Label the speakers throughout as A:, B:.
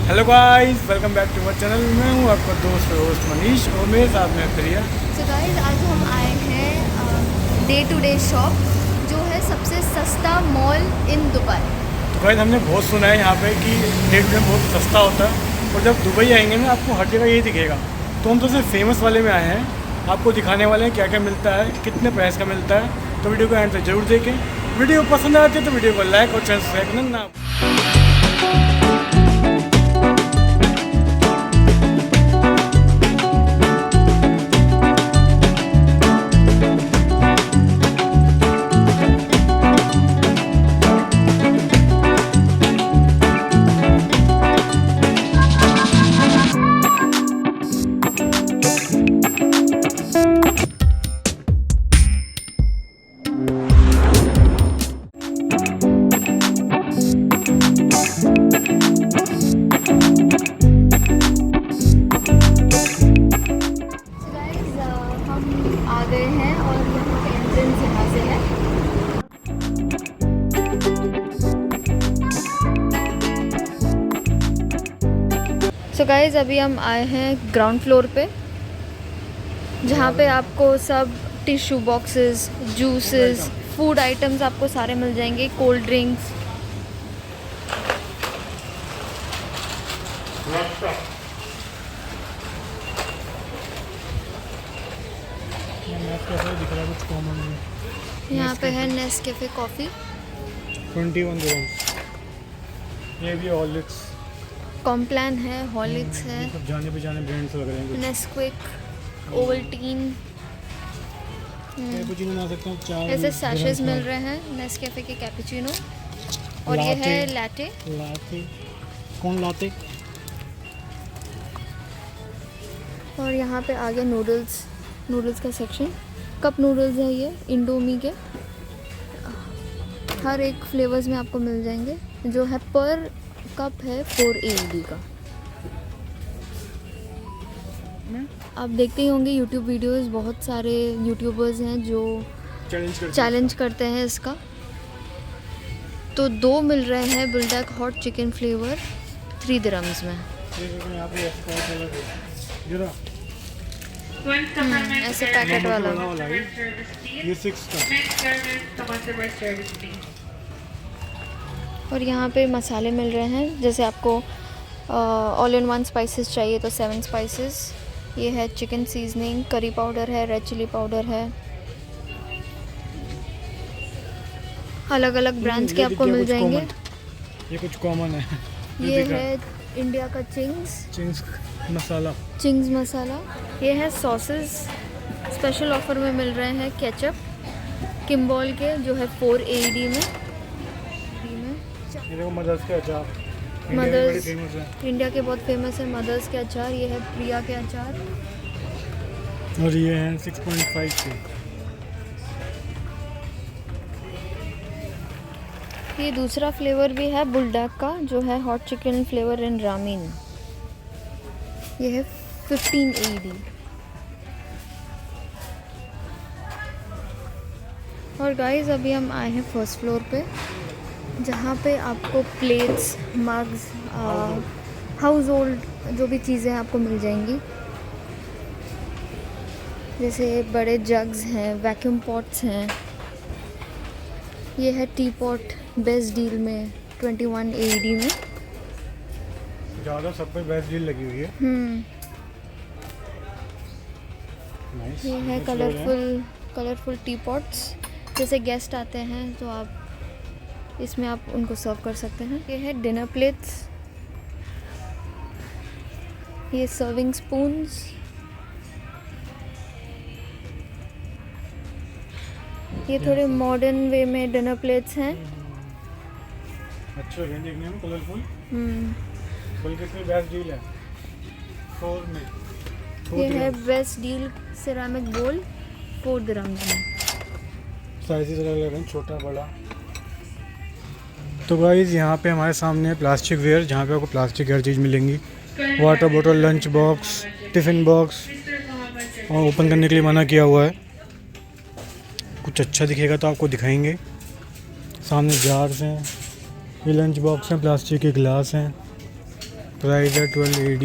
A: Hello guys, welcome back to my channel. मैं हूँ आपका दोस्त मनीष और मेरे साथ में प्रिया।
B: सो गाइस, आज हम आए हैं डे टू डे शॉप, जो है सबसे सस्ता मॉल इन दुबई।
A: तो गाइस, हमने बहुत सुना है यहाँ पे कि डेट में बहुत सस्ता होता है और जब दुबई आएंगे ना आपको हर जगह यही दिखेगा। तो हम तो सिर्फ फेमस वाले में आए हैं, आपको दिखाने वाले हैं क्या क्या मिलता है, कितने प्राइस का मिलता है। तो वीडियो को एंड तक जरूर देखें। वीडियो पसंद आती है तो वीडियो को लाइक और चैनल सब्सक्राइब करना ना।
B: सो गाइस, हम आ गए हैं और यहाँ पे एंट्रेंस यहाँ से है। सो गाइस, अभी हम आए हैं ग्राउंड फ्लोर पे, जहाँ पे आपको सब tissue boxes, juices, food items आपको सारे मिल जाएंगे, कोल्ड ड्रिंक्स।
A: दिख रहा है कुछ कॉमन में।
B: यहाँ पे है नेस्कैफे कॉफ़ी,
A: 21 dirhams। ये भी हॉर्लिक्स,
B: कॉम्प्लान है, हॉर्लिक्स है,
A: सब जाने पहचाने ब्रांड्स लग रहे हैं कुछ।
B: नेस्क्विक, ओवल्टीन,
A: कैपुचिनो बना सकते हैं 4
B: ऐसे सैशेस
A: dirhams
B: मिल
A: में।
B: रहे हैं नेस्कैफे के कैपुचिनो। और ये है लैटे।
A: लाते कौन लाते?
B: और यहाँ पे आगे नूडल्स का सेक्शन। कप नूडल्स है ये, इंडोमी के। हर एक फ्लेवर्स में आपको मिल जाएंगे, जो है पर कप है 4 AED का। आप देखते ही होंगे यूट्यूब वीडियोस, बहुत सारे यूट्यूबर्स हैं जो चैलेंज करते हैं इसका। तो 2 मिल रहे हैं bulldog hot chicken flavour 3 dirhams में। ऐसे पैकेट वाला।
A: ये 6 का।
B: और यहाँ पे मसाले मिल रहे हैं, जैसे आपको ऑल इन वन स्पाइसेस चाहिए तो 7 स्पाइसेस। ये है चिकन सीजनिंग, करी पाउडर है, रेड चिली पाउडर है। अलग अलग ब्रांड्स के आपको मिल जाएंगे।
A: ये कुछ कॉमन है।
B: ये है इंडिया का
A: चिंग्स मसाला।
B: चिंग्स मसाला। ये है सॉसेस, स्पेशल ऑफर में मिल रहे हैं केचप किम्बॉल के, जो है 4 AED में।
A: ये देखो मदर्स के अचार,
B: मदर्स
A: फेमस है।
B: इंडिया के बहुत फेमस है मदर्स के अचार। ये है प्रिया के अचार।
A: और ये है 6.5 के।
B: ये दूसरा फ्लेवर भी है बुलडॉग का, जो है हॉट चिकन फ्लेवर इन रामीन। ये है 15 AED। और गाइस, अभी हम आए हैं फर्स्ट फ्लोर पे, जहाँ पे आपको प्लेट्स, मग्स, हाउस होल्ड जो भी चीज़ें आपको मिल जाएंगी, जैसे बड़े जग्स हैं, वैक्यूम पॉट्स हैं। ये है टी पॉट बेस्ट डील में 21 AED में।
A: ज़्यादा सब पे बेस्ट डील लगी हुई है। नाइस।
B: ये है कलरफुल टी पॉट्स, जैसे गेस्ट आते हैं तो आप इसमें आप उनको सर्व कर सकते हैं। ये है डिनर प्लेट्स, ये सर्विंग स्पून्स, ये थोड़े मॉडर्न वे में डिनर प्लेट्स हैं।
A: अच्छे लगे देखने में, कलरफुल। बल्कि इसमें बेस्ट डील है 4 में।
B: ये है बेस्ट डील सिरेमिक बोल 4 dirhams में।
A: साइजेस अलग अलग हैं, छोटा बड़ा। तो गाइस, यहाँ पे हमारे सामने है प्लास्टिक वेयर, जहाँ पे आपको प्लास्टिक हर चीज़ मिलेंगी। वाटर बोतल, लंच बॉक्स, टिफ़िन बॉक्स, और ओपन करने के लिए मना किया हुआ है। कुछ अच्छा दिखेगा तो आपको दिखाएंगे। सामने जार्स हैं, ये लंच बॉक्स हैं, प्लास्टिक के गिलास हैं। प्राइस है 12 AD।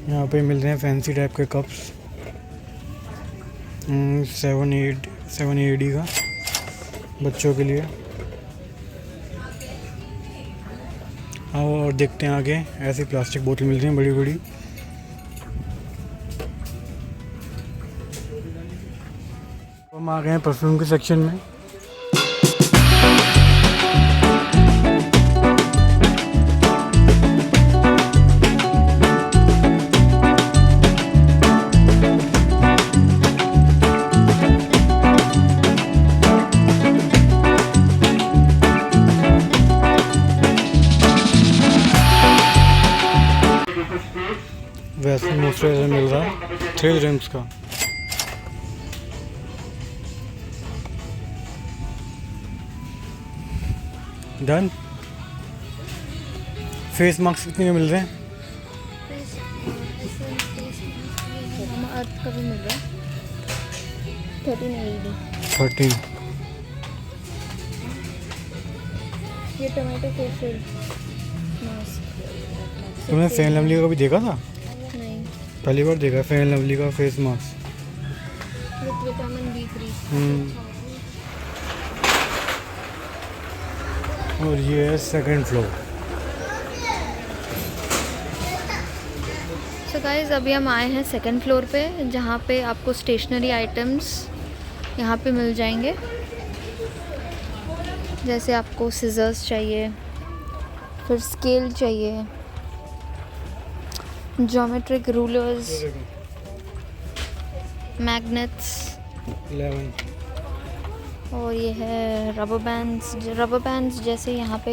A: यहाँ पे मिल रहे हैं फैंसी टाइप के कप्स 7 AD का बच्चों के लिए। हाँ, और देखते हैं आगे। ऐसी प्लास्टिक बोतल मिल रही हैं बड़ी बड़ी। हम आ गए हैं परफ्यूम के सेक्शन में। वैसे मॉइस्चराइजर मिल रहा है 3 ड्रिंक्स का। डन। फेस मास्क कितने के मिल रहे हैं?
B: अर्थ का भी मिल रहा है 13 AD।
A: 13।
B: ये टमाटो फेशियल मास्क।
A: तुमने फेयर लवली का भी देखा था?
B: नहीं,
A: पहली बार देखा फेयर लवली का face mask.
B: With vitamin B3।
A: और ये है 2nd फ्लोर।
B: सो गाइस, अभी हम आए हैं 2nd फ्लोर पे, जहाँ पे आपको स्टेशनरी आइटम्स यहाँ पे मिल जाएंगे। जैसे आपको सिजर्स चाहिए, फिर स्केल चाहिए, ज्योमेट्रिक रूलर्स, मैग्नेट्स,
A: 11।
B: और ये है रबर बैंड्स। रबर बैंड्स जैसे यहाँ पे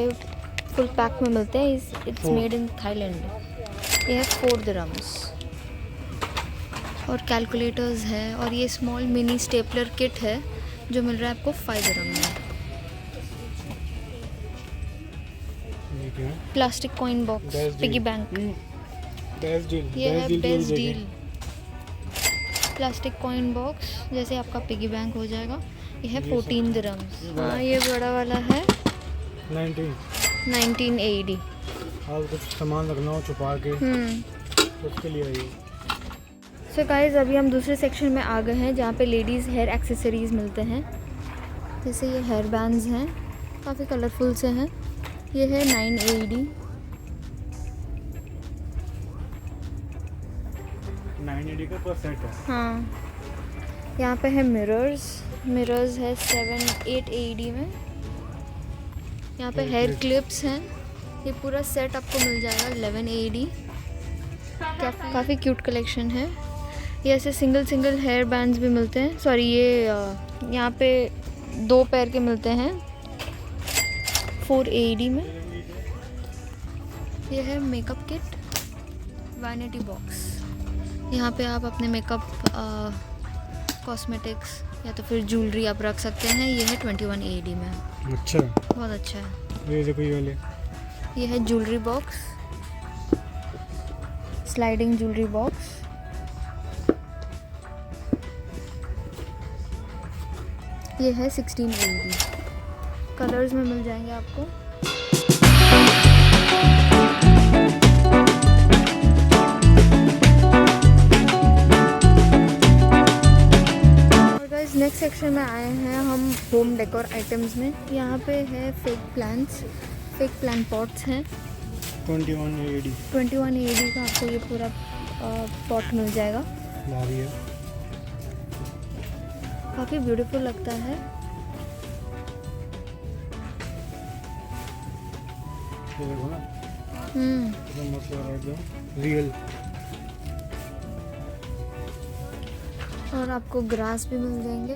B: फुल पैक में मिलते हैं। It's made in Thailand. ये है 4 दिरहम्स। और कैलकुलेटर्स है, और ये स्मॉल मिनी स्टेपलर किट है जो मिल रहा है आपको 5 दिरहम में। Plastic coin box, piggy bank. ये है best deal. Plastic coin box जैसे आपका पिगी बैंक हो जाएगा। ये है 14 दिरहम्स। हाँ, ये बड़ा वाला है 19 AD।
A: हाँ, कुछ सामान रखना हो छुपा के उसके लिए आइए।
B: सो गाइस, अभी हम दूसरे सेक्शन में आ गए हैं जहाँ पे लेडीज़ हेयर एक्सेसरीज़ मिलते हैं। जैसे ये हेयर बैंड्स हैं, काफ़ी कलरफुल से हैं। ये है 9 AD।
A: 9 AD का पर सेट है।
B: हाँ, यहाँ पे है मिरर्स है 7-8 AD में। यहाँ पे हेयर क्लिप्स हैं। ये पूरा सेट आपको मिल जाएगा 11 AD। काफ़ी क्यूट कलेक्शन है। ये ऐसे सिंगल हेयर बैंड्स भी मिलते हैं। सॉरी, ये यहाँ पे 2 पैर के मिलते हैं 4 AD में। ये है मेकअप किट, वैनिटी बॉक्स। यहाँ पे आप अपने मेकअप, कॉस्मेटिक्स या तो फिर ज्वेलरी आप रख सकते हैं। ये है 21 AD में।
A: अच्छा,
B: बहुत अच्छा है।
A: ये देखो ये वाले।
B: ये है jewellery box, sliding jewellery box. ये है 16 AD। कलर्स में मिल जाएंगे आपको। नेक्स्ट सेक्शन में आए हैं हम होम डेकोर आइटम्स में। यहाँ पे है फेक प्लांट पॉट्स हैं
A: 21 AD।
B: 21 AD का आपको ये पूरा पॉट मिल जाएगा।
A: भारी है,
B: काफ़ी ब्यूटीफुल लगता है।
A: ये देखो ना, एकदम मस्त लग रहा है, एकदम रियल।
B: और आपको ग्रास भी मिल जाएंगे।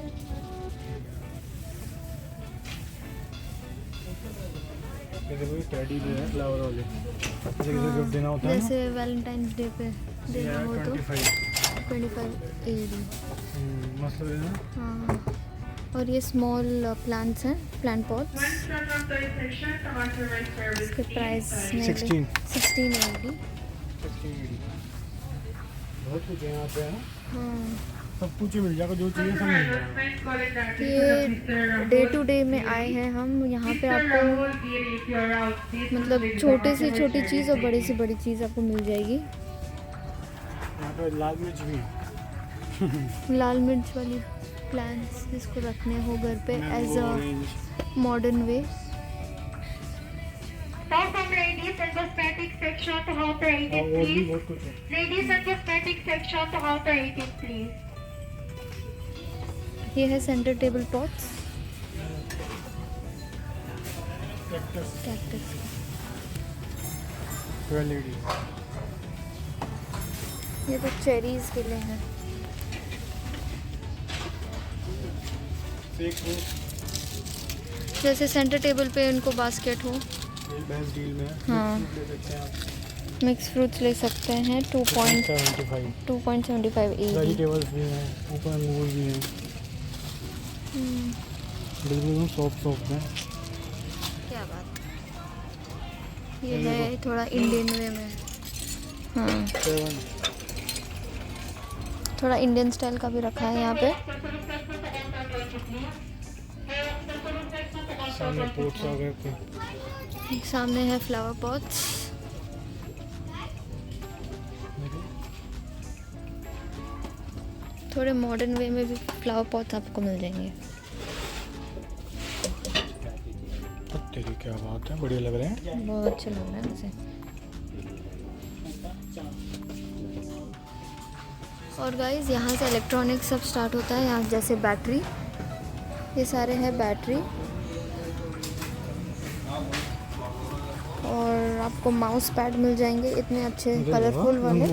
A: टेडी भी है, फ्लावर वाले, जैसे गिफ्ट देना होता है ना,
B: जैसे वैलेंटाइंस डे पे देना हो तो 25 AD।
A: मस्त है ना।
B: हाँ, और ये स्मॉल प्लांट्स हैं, प्लांट पॉट्स। इसके प्राइस 16 AD।
A: बहुत कुछ है यहाँ पे है।
B: हाँ,
A: सब कुछ ही मिल जाएगा, जो चाहिए सब मिल जाएगा।
B: ये डे टू डे में आए हैं हम, यहाँ पे आपको मतलब छोटे से छोटी चीज़ और बड़ी से बड़ी चीज़ आपको मिल जाएगी।
A: यहाँ पे लाल मिर्च भी है।
B: लाल मिर्च वाली प्लांट्स जिसको रखने हो घर पे as a modern way.
C: Now from ladies and cosmetic section to how to eat it,
A: और भी
C: please.
A: बहुत कुछ है।
C: Ladies and cosmetic section to how to eat it, please.
B: ये है centre table pots
A: cactus
B: cactus.
A: 12 lady.
B: ये तो cherries के लिए हैं।
A: फेक फ्रूट
B: जैसे सेंटर टेबल पे उनको बास्केट हो।
A: बेस्ट डील में है।
B: हाँ।
A: ले सकते हैं आप।
B: मिक्स फ्रूट्स ले सकते हैं
A: 2.75।
B: 2.75 AD।
A: वेजिटेबल्स भी हैं, ऊपर अंगूर भी हैं, बिल्कुल सॉफ्ट है।
B: क्या बात। ये है थोड़ा इंडियन वे में। हाँ,
A: 7।
B: थोड़ा इंडियन स्टाइल का भी रखा है यहाँ पे।
A: सामने पोट्स आ गए थे।
B: सामने है फ्लावर पॉट्स। थोड़े मॉडर्न वे में भी फ्लावर पॉट्स आपको मिल जाएंगे।
A: तेरी क्या बात है, बढ़िया लग रहे हैं।
B: बहुत अच्छा लग रहा है मुझे। और गाइस यहाँ से इलेक्ट्रॉनिक सब स्टार्ट होता है। यहाँ जैसे बैटरी, ये सारे हैं बैटरी। और आपको माउस पैड मिल जाएंगे इतने अच्छे कलरफुल वाले।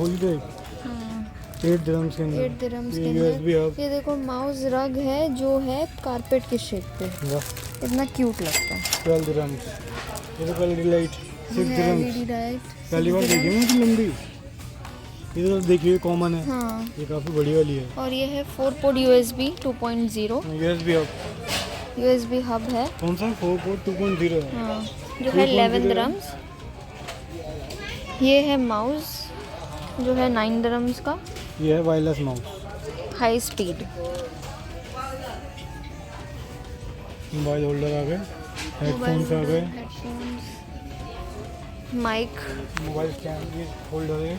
A: 8 दिरहम्स के अंदर।
B: 8 दिरहम्स के
A: USB
B: अंदर।
A: हब।
B: ये देखो माउस रग है जो है कारपेट के शेप पे,
A: वाह।
B: इतना क्यूट लगता है।
A: 12 दिरहम्स। ये तो LED light 6 dirhams.
B: LED light
A: पहली बार देखी है ना लंबी। ये तो देखिए कॉमन है।
B: हाँ।
A: ये काफ़ी बड़ी वाली है।
B: और ये है 4 port USB 2.0
A: USB hub.
B: USB hub है।
A: कौन सा 4 पोर्ट 2.0 है।
B: हाँ, जो है 11 दिरहम्स। ये है माउस जो है 9 दिरहम्स का।
A: ये है wireless mouse,
B: high speed.
A: Mobile holder आ गए, हेडफोन्स आ गए,
B: हेडफोन्स, माइक।
A: मोबाइल स्टैंड, ये होल्डर है।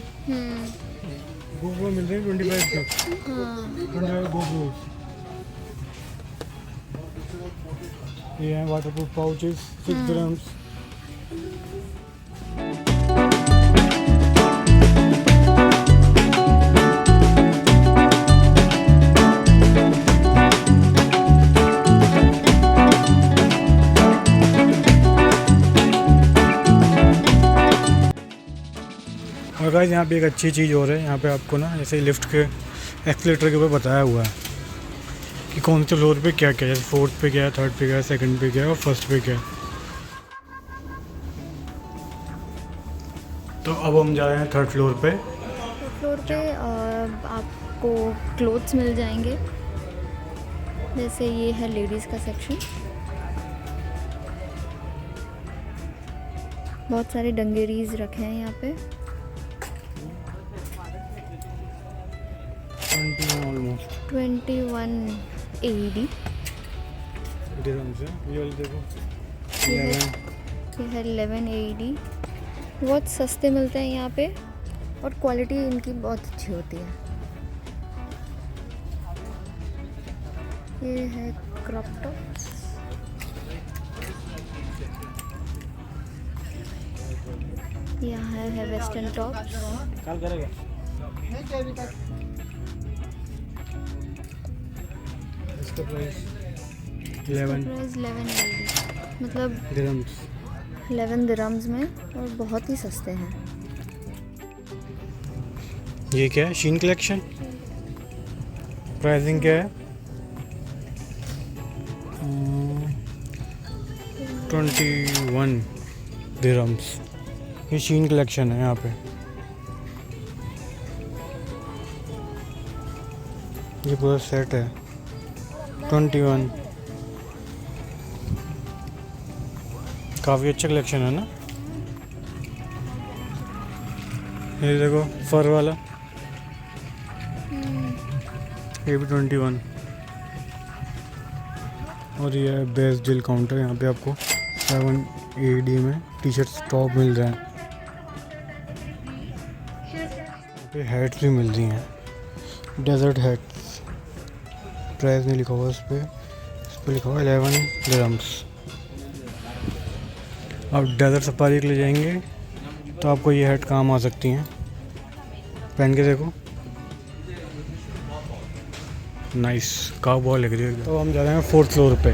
A: GoPro मिल रहे हैं 25 तक।
B: हाँ,
A: 25 GoPro। ये है वाटरप्रूफ पाउचेस 6 दिरहम्स। और गाइस यहाँ पे एक अच्छी चीज़ और है। यहाँ पे आपको ना ऐसे लिफ्ट के एक्सीलेटर के ऊपर बताया हुआ है कि कौन से फ्लोर पे क्या क्या है। जैसे 4th पे क्या है, 3rd पे क्या है, 2nd पे क्या है और 1st पे क्या है। तो अब हम जा रहे हैं 3rd फ्लोर पे।
B: फ्लोर पे आपको क्लोथ्स मिल जाएंगे। जैसे ये है लेडीज़ का सेक्शन। बहुत सारे डंगेरीज रखे हैं यहाँ पे।
A: 21 ऑलमोस्ट
B: 21 AED।
A: दिरहम से। ये वाली देखो,
B: ये
A: 11।
B: है 11 AED। बहुत सस्ते मिलते हैं यहाँ पे और क्वालिटी इनकी बहुत अच्छी होती है। ये है क्रॉप टॉप। यहाँ है वेस्टर्न टॉप।
A: कल करेगा। इसका प्राइस 11
B: प्राइस 11 AED, मतलब
A: दिरहम्स।
B: 11 दिरहम्स में, और बहुत ही सस्ते हैं।
A: ये क्या है? शीन कलेक्शन। प्राइसिंग क्या है? 21 दिरहम्स। ये शीन कलेक्शन है यहाँ पे। ये पूरा सेट है 21। काफ़ी अच्छा कलेक्शन है ना। ये देखो फर वाला, ये भी 21। और ये है बेस्ट डील काउंटर। यहाँ पे आपको 7 AED में टी शर्ट टॉप मिल रहे हैं। यहाँ पे हैट्स भी मिल रही हैं, डेजर्ट हैट्स। प्राइस नहीं लिखा हुआ इस पर लिखा हुआ 11 दिरहम्स। आप डेजर्ट सफारी के लिए जाएंगे तो आपको ये हैट काम आ सकती हैं। पहन के देखो, नाइस काउबॉय लग रही है। तो हम जा रहे हैं 4th फ्लोर पे।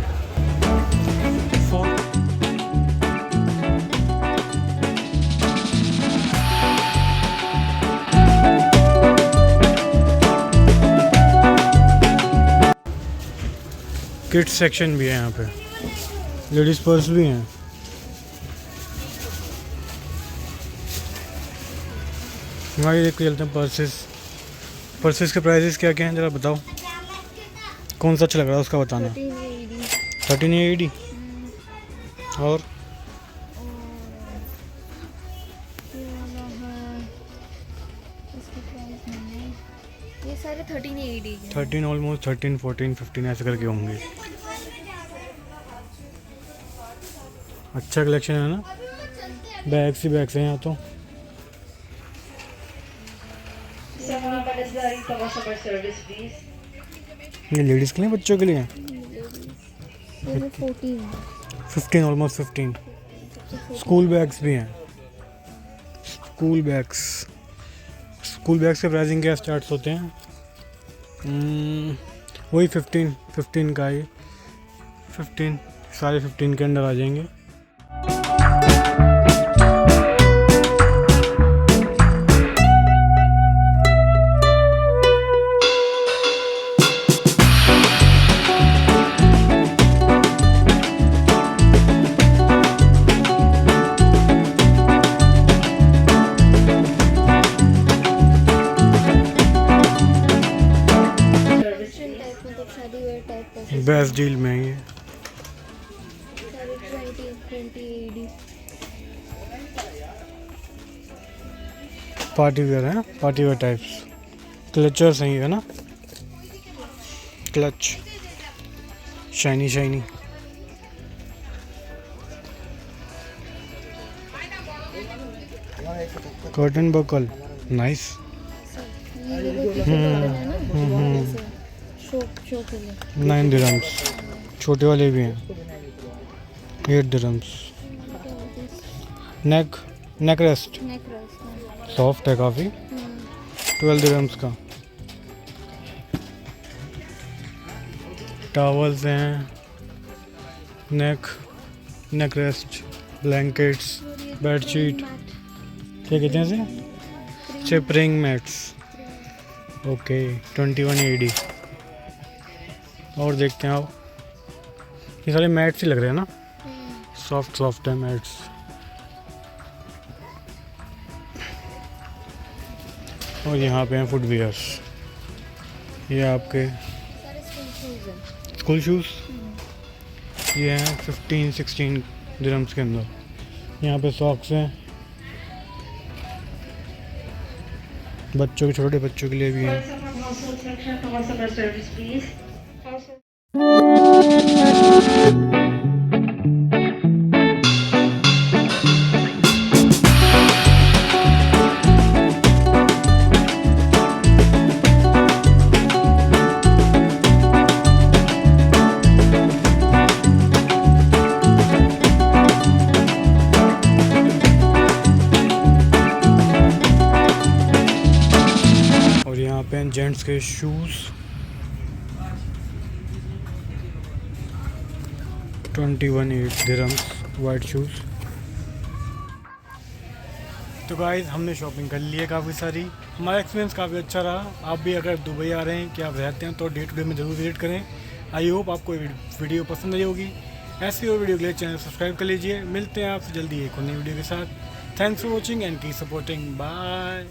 A: किड्स सेक्शन भी है यहाँ पे, लेडीज़ पर्स भी हैं। हमारी देख के चलते हैं पर्सेस के प्राइसेस क्या क्या हैं ज़रा बताओ। कौन सा अच्छा लग रहा है उसका बताना। 13 AED और
B: ये सारे 13 AED के
A: 13 ऑलमोस्ट 13, 14, 15 ऐसे करके होंगे। अच्छा कलेक्शन है ना, बैग्स ही बैग्स हैं यहाँ तो। ये लेडीज़ के लिए बच्चों के लिए हैं।
B: ये 14
A: 15 ऑलमोस्ट 15। स्कूल बैग्स भी हैं। स्कूल बैग्स के प्राइसिंग क्या स्टार्ट होते हैं? वही 15 का ही 15 सारे 15 के अंदर आ जाएंगे। बेस्ट डील में ये
B: 20 AED
A: पार्टी वेयर है, पार्टी वेयर टाइप्स। क्लचर्स हैं ये ना, clutch shiny. Curtain buckle nice.
B: Show के लिए
A: 9 दिरहम्स। छोटे वाले भी हैं 8 दिरहम्स। नेक रेस्ट सॉफ्ट है काफ़ी, 12 दिरहम्स का। टॉवल्स हैं, नेक रेस्ट, ब्लैंकेट्स, बेडशीट, क्या कहते हैं इसे? Spring mats. Okay 21 AED। और देखते हैं आप, ये सारे मैट्स ही लग रहे हैं ना, सॉफ्ट है मैट्स। और यहाँ पे हैं फुटवियर्स, ये आपके स्कूल शूज़। ये हैं 15-16 दिरहम्स के अंदर। यहाँ पे सॉक्स हैं, बच्चों के, छोटे बच्चों के लिए भी हैं। और यहाँ पे हैं जेंट्स के शूज़ 21 दिरहम्स, वाइट शूज़। तो गाइस हमने शॉपिंग कर ली है काफ़ी सारी। हमारा एक्सपीरियंस काफ़ी अच्छा रहा। आप भी अगर दुबई आ रहे हैं कि आप रहते हैं तो डे टू डे में ज़रूर विजिट करें। आई होप आपको वीडियो पसंद आई होगी। ऐसी और वीडियो के लिए चैनल सब्सक्राइब कर लीजिए। मिलते हैं आपसे जल्दी एक और नई वीडियो के साथ। Thanks for watching and keep supporting. Bye.